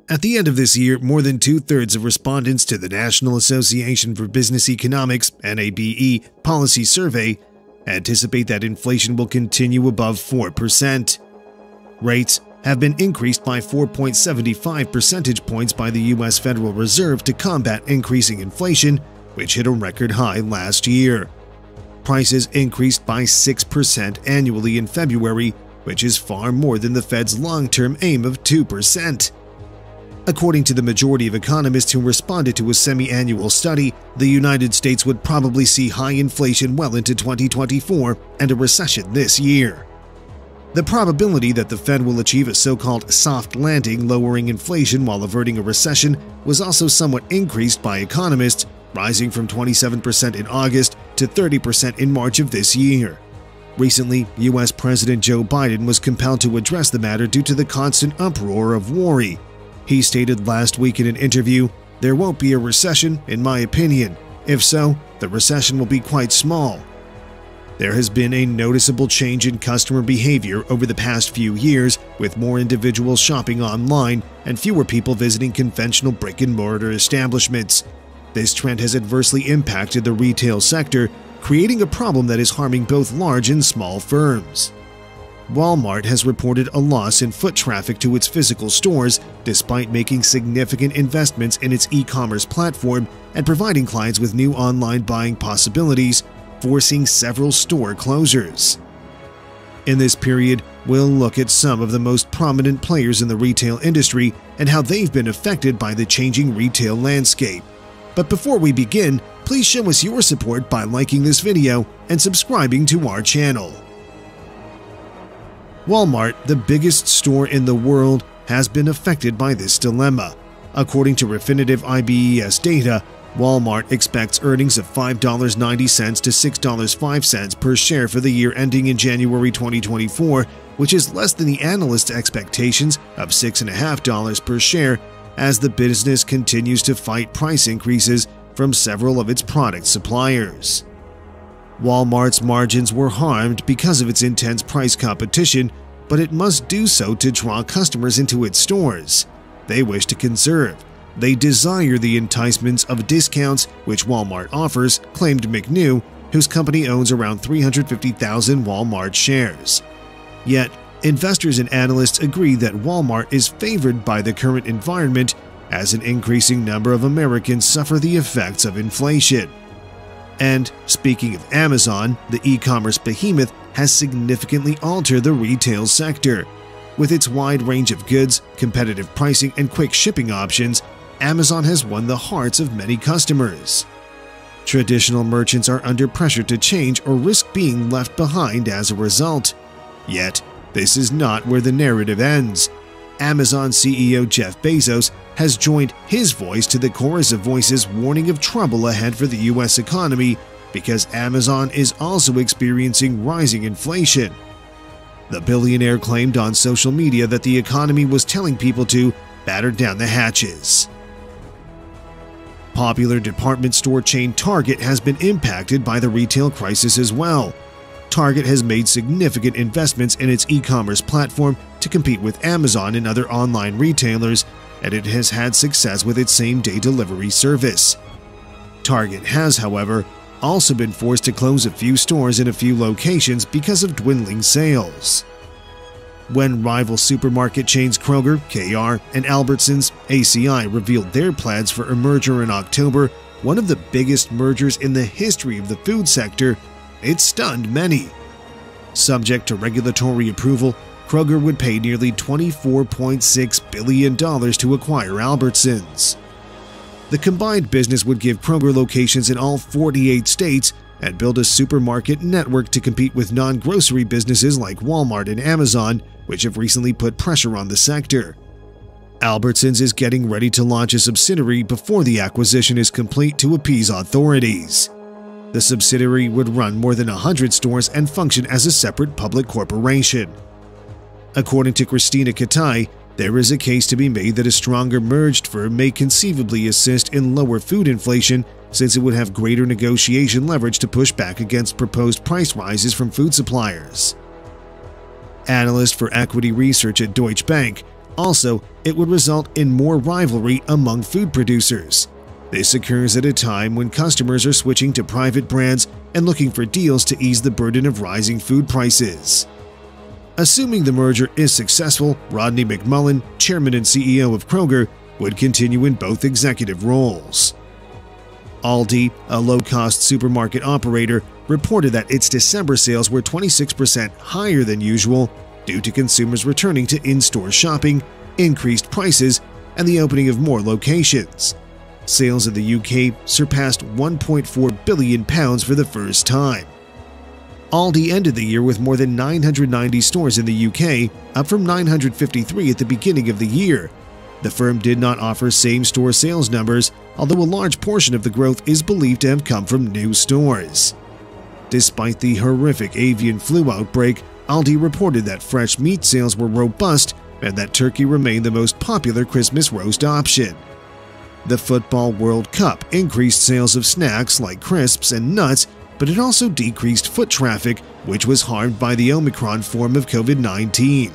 At the end of this year, more than two-thirds of respondents to the National Association for Business Economics (NABE) policy survey anticipate that inflation will continue above 4%. Rates have been increased by 4.75 percentage points by the U.S. Federal Reserve to combat increasing inflation, which hit a record high last year. Prices increased by 6% annually in February, which is far more than the Fed's long-term aim of 2%. According to the majority of economists who responded to a semi-annual study, the United States would probably see high inflation well into 2024 and a recession this year. The probability that the Fed will achieve a so-called soft landing, lowering inflation while averting a recession, was also somewhat increased by economists, rising from 27% in August to 30% in March of this year. Recently, U.S. President Joe Biden was compelled to address the matter due to the constant uproar of worry. He stated last week in an interview, "There won't be a recession, in my opinion. If so, the recession will be quite small." There has been a noticeable change in customer behavior over the past few years, with more individuals shopping online and fewer people visiting conventional brick-and-mortar establishments. This trend has adversely impacted the retail sector, creating a problem that is harming both large and small firms. Walmart has reported a loss in foot traffic to its physical stores despite making significant investments in its e-commerce platform and providing clients with new online buying possibilities, forcing several store closures. In this period, we'll look at some of the most prominent players in the retail industry and how they've been affected by the changing retail landscape. But before we begin, please show us your support by liking this video and subscribing to our channel. Walmart, the biggest store in the world, has been affected by this dilemma. According to Refinitiv IBES data, Walmart expects earnings of $5.90 to $6.05 per share for the year ending in January 2024, which is less than the analysts' expectations of $6.50 per share, as the business continues to fight price increases from several of its product suppliers. Walmart's margins were harmed because of its intense price competition, but it must do so to draw customers into its stores. They wish to conserve. They desire the enticements of discounts which Walmart offers, claimed McNew, whose company owns around 350,000 Walmart shares. Yet, investors and analysts agree that Walmart is favored by the current environment as an increasing number of Americans suffer the effects of inflation. And speaking of Amazon, the e-commerce behemoth has significantly altered the retail sector. With its wide range of goods, competitive pricing, and quick shipping options, Amazon has won the hearts of many customers. Traditional merchants are under pressure to change or risk being left behind as a result. Yet, this is not where the narrative ends. Amazon CEO Jeff Bezos has joined his voice to the chorus of voices warning of trouble ahead for the U.S. economy because Amazon is also experiencing rising inflation. The billionaire claimed on social media that the economy was telling people to batten down the hatches. Popular department store chain Target has been impacted by the retail crisis as well. Target has made significant investments in its e-commerce platform to compete with Amazon and other online retailers, and it has had success with its same-day delivery service. Target has, however, also been forced to close a few stores in a few locations because of dwindling sales. When rival supermarket chains Kroger, KR, and Albertsons, ACI revealed their plans for a merger in October, one of the biggest mergers in the history of the food sector, it stunned many. Subject to regulatory approval, Kroger would pay nearly $24.6 billion to acquire Albertsons. The combined business would give Kroger locations in all 48 states and build a supermarket network to compete with non-grocery businesses like Walmart and Amazon, which have recently put pressure on the sector. Albertsons is getting ready to launch a subsidiary before the acquisition is complete to appease authorities. The subsidiary would run more than 100 stores and function as a separate public corporation. According to Christina Katai, there is a case to be made that a stronger merged firm may conceivably assist in lower food inflation, since it would have greater negotiation leverage to push back against proposed price rises from food suppliers. Analyst for equity research at Deutsche Bank, Also, it would result in more rivalry among food producers. This occurs at a time when customers are switching to private brands and looking for deals to ease the burden of rising food prices. Assuming the merger is successful, Rodney McMullen, chairman and CEO of Kroger, would continue in both executive roles. Aldi, a low-cost supermarket operator, reported that its December sales were 26% higher than usual due to consumers returning to in-store shopping, increased prices, and the opening of more locations. Sales in the UK surpassed £1.4 billion for the first time. Aldi ended the year with more than 990 stores in the UK, up from 953 at the beginning of the year. The firm did not offer same-store sales numbers, although a large portion of the growth is believed to have come from new stores. Despite the horrific avian flu outbreak, Aldi reported that fresh meat sales were robust and that turkey remained the most popular Christmas roast option. The Football World Cup increased sales of snacks like crisps and nuts, but it also decreased foot traffic, which was harmed by the Omicron form of COVID-19.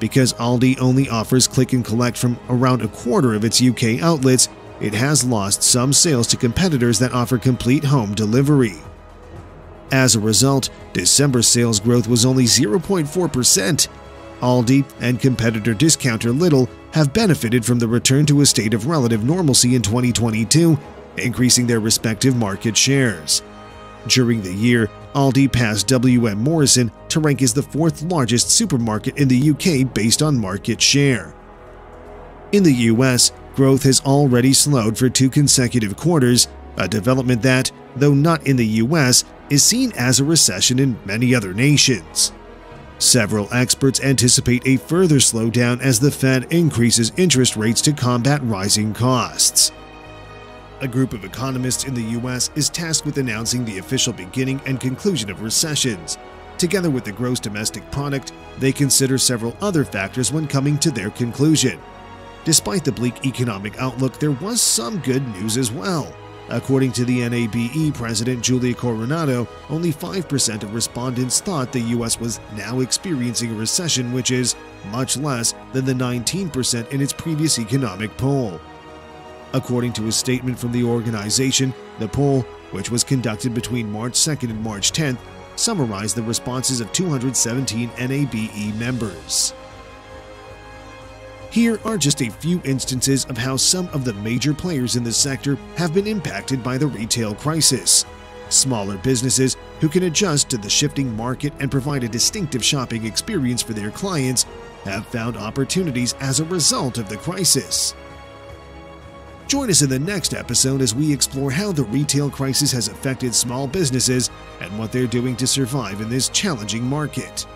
Because Aldi only offers click and collect from around a quarter of its UK outlets, it has lost some sales to competitors that offer complete home delivery. As a result, December sales growth was only 0.4%. Aldi and competitor discounter Lidl have benefited from the return to a state of relative normalcy in 2022, increasing their respective market shares. During the year, Aldi passed W.M. Morrison to rank as the fourth largest supermarket in the UK based on market share. In the US, growth has already slowed for 2 consecutive quarters, a development that, though not in the US, is seen as a recession in many other nations. Several experts anticipate a further slowdown as the Fed increases interest rates to combat rising costs. A group of economists in the U.S. is tasked with announcing the official beginning and conclusion of recessions. Together with the gross domestic product, they consider several other factors when coming to their conclusion. Despite the bleak economic outlook, there was some good news as well. According to the NABE President Julia Coronado, only 5% of respondents thought the U.S. was now experiencing a recession, which is much less than the 19% in its previous economic poll. According to a statement from the organization, the poll, which was conducted between March 2nd and March 10th, summarized the responses of 217 NABE members. Here are just a few instances of how some of the major players in the sector have been impacted by the retail crisis. Smaller businesses who can adjust to the shifting market and provide a distinctive shopping experience for their clients have found opportunities as a result of the crisis. Join us in the next episode as we explore how the retail crisis has affected small businesses and what they're doing to survive in this challenging market.